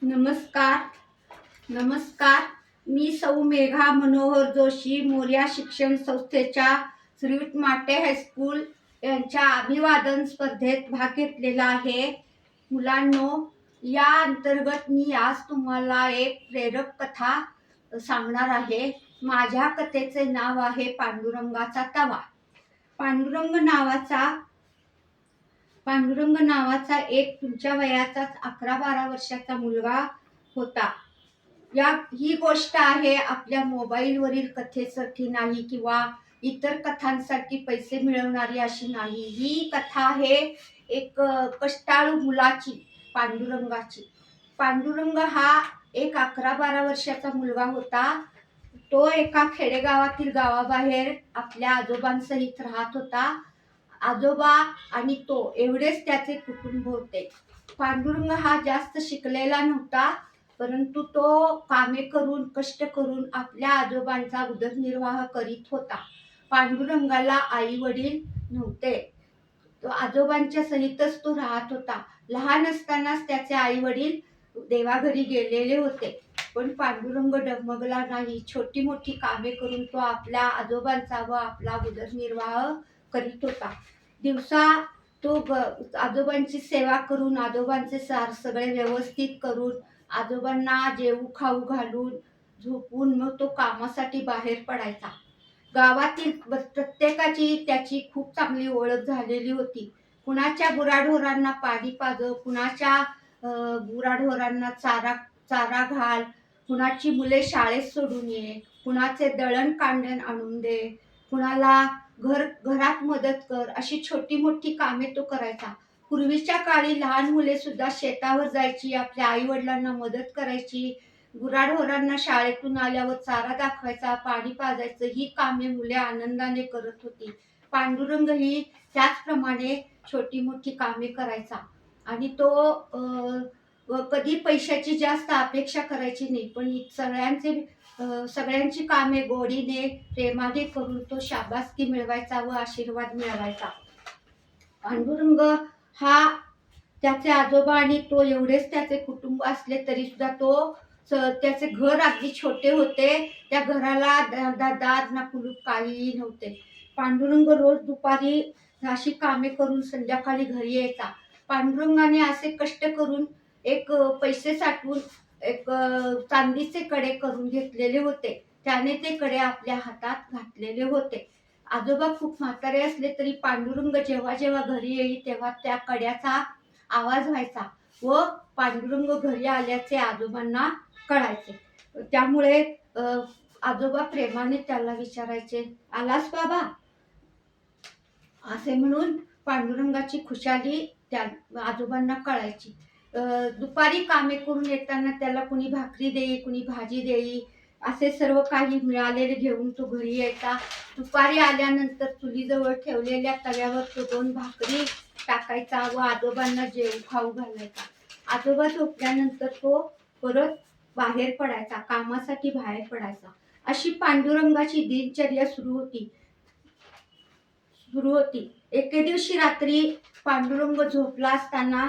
नमस्कार नमस्कार. मी सौ मेघा मनोहर जोशी मोर्या शिक्षण संस्थेच्या श्रीयुत माटे हायस्कूल यांच्या अभिवादन स्पर्धेत भाग घेतलेला आहे. मुलांनो, या अंतर्गत मी आज तुम्हाला एक प्रेरक कथा सांगणार आहे. माझ्या कथेचे नाव आहे पांडुरंगाचा तवा. पांडुरंग नावाचा पांडुरंग नावाचा एक तुमच्या वयाचाच 11-12 वर्षाचा मुलगा होता. ही गोष्ट आहे आपल्या मोबाईलवरील कथेसारखी नाही किंवा इतर कथांसाठी पैसे मिळवणारी अशी नाही. ही कथा आहे एक कष्टाळू मुलाची, पांडुरंगाची. पांडुरंग हा एक 11-12 वर्षाचा मुलगा होता. तो एका खेडेगावातील गावाबाहेर आपल्या आजोबांसहित राहत होता. आजोबा आणि तो एवढेच त्याचे कुटुंब होते. पांडुरंग हा जास्त शिकलेला नव्हता, परंतु तो कामे करून कष्ट करून आपल्या आजोबांचा उदरनिर्वाह करीत होता. पांडुरंगाला आई वडील नव्हते. तो आजोबांच्या सहितच तो राहत होता. लहान असतानाच त्याचे आई वडील देवाघरी गेलेले होते. पण पांडुरंग डगमगला नाही. छोटी मोठी कामे करून तो आपल्या आजोबांचा व आपला उदरनिर्वाह करीत होता. दिवसा तो आजोबांची सेवा करून, आजोबांचे सगळे व्यवस्थित करून, आजोबांना जेवू खाऊ घालून झोपून मग तो कामासाठी बाहेर पडायचा. गावातील प्रत्येकाची त्याची खूप चांगली ओळख झालेली होती. कुणाच्या गुराढोरांना पाणी पाजव, कुणाच्या गुराढोरांना चारा घाल, कुणाची मुले शाळेत सोडून ये, कुणाचे दळण कांडण आणून दे, कुणाला घरात मदत कर, अशी छोटी मोठी कामे तो करायचा. पूर्वीच्या काळी लहान मुले सुद्धा शेतावर जायची, आपल्या आई वडिलांना मदत करायची. गुराढोरांना शाळेतून आल्यावर चारा दाखवायचा, पाणी पाजायचं, ही कामे मुले आनंदाने करत होती. पांडुरंग ही त्याचप्रमाणे छोटी मोठी कामे करायचा आणि तो कधी पैशाची जास्त अपेक्षा करायची नाही, पण सगळ्यांची कामे गोडीने प्रेमाने करून तो शाबासकी मिळवायचा व आशीर्वाद मिळवायचा. पांडुरंग हा त्याचे आजोबा आणि तो एवढेच त्याचे कुटुंब असले तरी सुद्धा त्याचे घर अगदी छोटे होते. त्या घराला दार ना कुलूप काहीही नव्हते. पांडुरंग रोज दुपारी अशी कामे करून संध्याकाळी घरी यायचा. पांडुरंगाने असे कष्ट करून एक पैसे साठवून एक चांदीचे कडे करून घेतलेले होते. त्याने ते कडे आपल्या हातात घातलेले होते. आजोबा खूप म्हातारे असले तरी पांडुरंग जेव्हा जेव्हा घरी येई तेव्हा त्या कड्याचा आवाज व्हायचा व पांडुरंग घरी आल्याचे आजोबांना कळायचे. त्यामुळे आजोबा प्रेमाने त्याला विचारायचे, आलास बाबा, असे म्हणून पांडुरंगाची खुशाली त्या आजोबांना कळायची. दुपारी कामे करून येताना त्याला कुणी भाकरी देई, कुणी भाजी देई, असे सर्व काही मिळालेले घेऊन तो घरी यायचा. दुपारी आल्यानंतर चुलीजवळ ठेवलेल्या तव्यावर तो 2 भाकरी टाकायचा व आजोबांना जेवू खाऊ घालायचा. आजोबा झोपल्यानंतर तो परत बाहेर पडायचा, कामासाठी बाहेर पडायचा. अशी पांडुरंगाची दिनचर्या सुरू होती. एके दिवशी रात्री पांडुरंग झोपला असताना,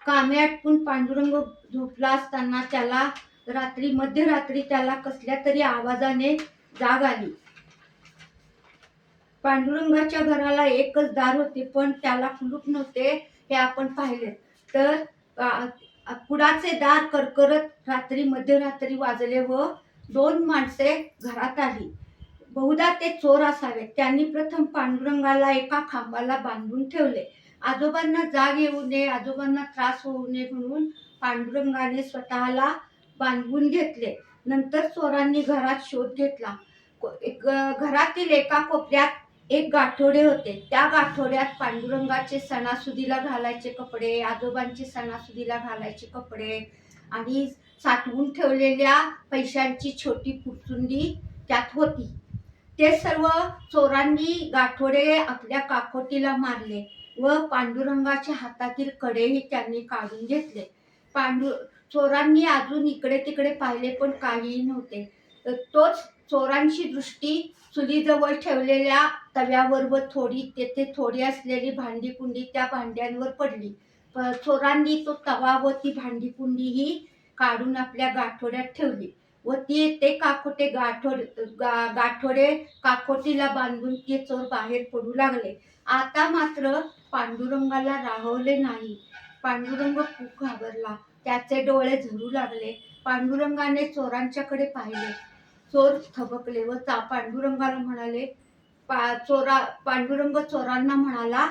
कामे आटपून पांडुरंग झोपला असताना त्याला मध्यरात्री त्याला कसल्या तरी आवाजाने जाग आली. पांडुरंगाच्या घराला एकच दार होते, पण त्याला कुलूप नव्हते हे आपण पाहिले. तर कुडाचे दार करकरत मध्यरात्री वाजले व 2 माणसे घरात आली. बहुधा ते चोर असावेत. त्यांनी प्रथम पांडुरंगाला एका खांबाला बांधून ठेवले. आजोबांना जाग येऊ नये, आजोबांना त्रास होऊ नये म्हणून पांडुरंगाने स्वतःला बांधून घेतले. नंतर चोरांनी घरात शोध घेतला. घरातील एका कोपऱ्यात एक गाठोडे होते. त्या गाठोड्यात पांडुरंगाचे सणासुदीला घालायचे कपडे, आजोबांचे सणासुदीला घालायचे कपडे आणि साठवून ठेवलेल्या पैशांची छोटी पुरचुंडी त्यात होती. ते सर्व चोरांनी गाठोडे आपल्या काकोटीला मारले व पांडुरंगाच्या हातातील कडेही त्यांनी काढून घेतले. चोरांनी अजून इकडे तिकडे पाहिले, पण काहीही नव्हते. तोच चोरांची दृष्टी चुलीजवळ ठेवलेल्या तव्यावर व तेथे थोडी असलेली भांडी कुंडी त्या भांड्यांवर पडली. चोरांनी तो तवा व ती भांडीकुंडी ही काढून आपल्या गाठोड्यात ठेवली व ते काकोटे गाठोडे काकोटीला बांधून ते चोर बाहेर पडू लागले. आता मात्र पांडुरंगाला राहवले नाही. पांडुरंग खूप घाबरला. त्याचे डोळे झरू लागले. पांडुरंगाने चोरांच्याकडे पाहिले. चोर थबकले व पांडुरंगाला म्हणाले, पांडुरंग चोरांना म्हणाला,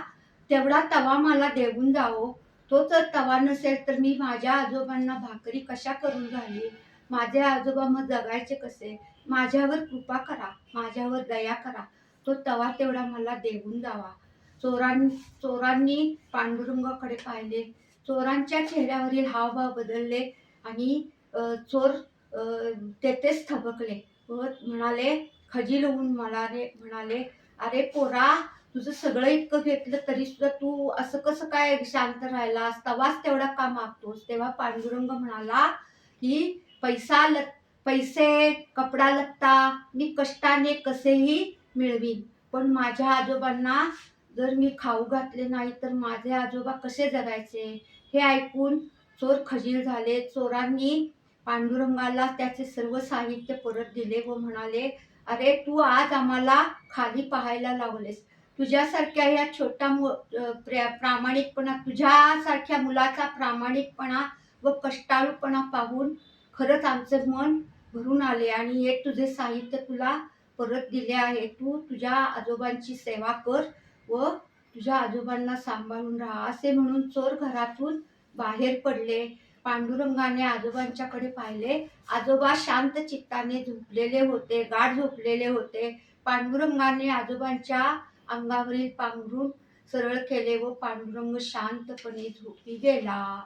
तेवढा तवा मला देऊन जावो. तो जर तवा नसेल तर मी माझ्या आजोबांना भाकरी कशा करून घालीन? माझे आजोबा मग जगायचे कसे? माझ्यावर कृपा करा, माझ्यावर दया करा. तो तवा तेवढा मला देऊन जावा. चोरांनी पांडुरंगाकडे पाहिले. चोरांच्या चेहऱ्यावरील हावभाव बदलले आणि चोर तेथेच थबकले व म्हणाले, खजील होऊन म्हणाले, अरे पोरा, तुझं सगळं इतकं घेतलं तरी सुद्धा तू असं कसं काय शांत राहिलास? तवाच तेवढा का मागतोस? तेव्हा पांडुरंग म्हणाला की पैसे, कपडा लत्ता मी कष्टाने कसेही मिळवीन, पण माझ्या आजोबांना जर मी खाऊ घातले नाही तर माझे आजोबा कसे जगायचे? हे ऐकून चोर खजील झाले. चोरांनी पांडुरंगाला त्याचे सर्व साहित्य परत दिले व म्हणाले, अरे तू आज आम्हाला खाली पाहायला लावलेस. तुझ्यासारख्या तुझ्यासारख्या मुलाचा प्रामाणिकपणा व कष्टाळूपणा पाहून खरंच आमचं मन भरून आले आणि हे तुझे साहित्य तुला परत दिले आहे. तू तुझ्या आजोबांची सेवा कर व तुझ्या आजोबांना सांभाळून राहा. असे म्हणून चोर घरातून बाहेर पडले. पांडुरंगाने आजोबांच्याकडे पाहिले. आजोबा शांत चित्ताने गाढ झोपलेले होते. पांडुरंगाने आजोबांच्या अंगावरील पांघरूण सरळ केले व पांडुरंग शांतपणे झोपी गेला.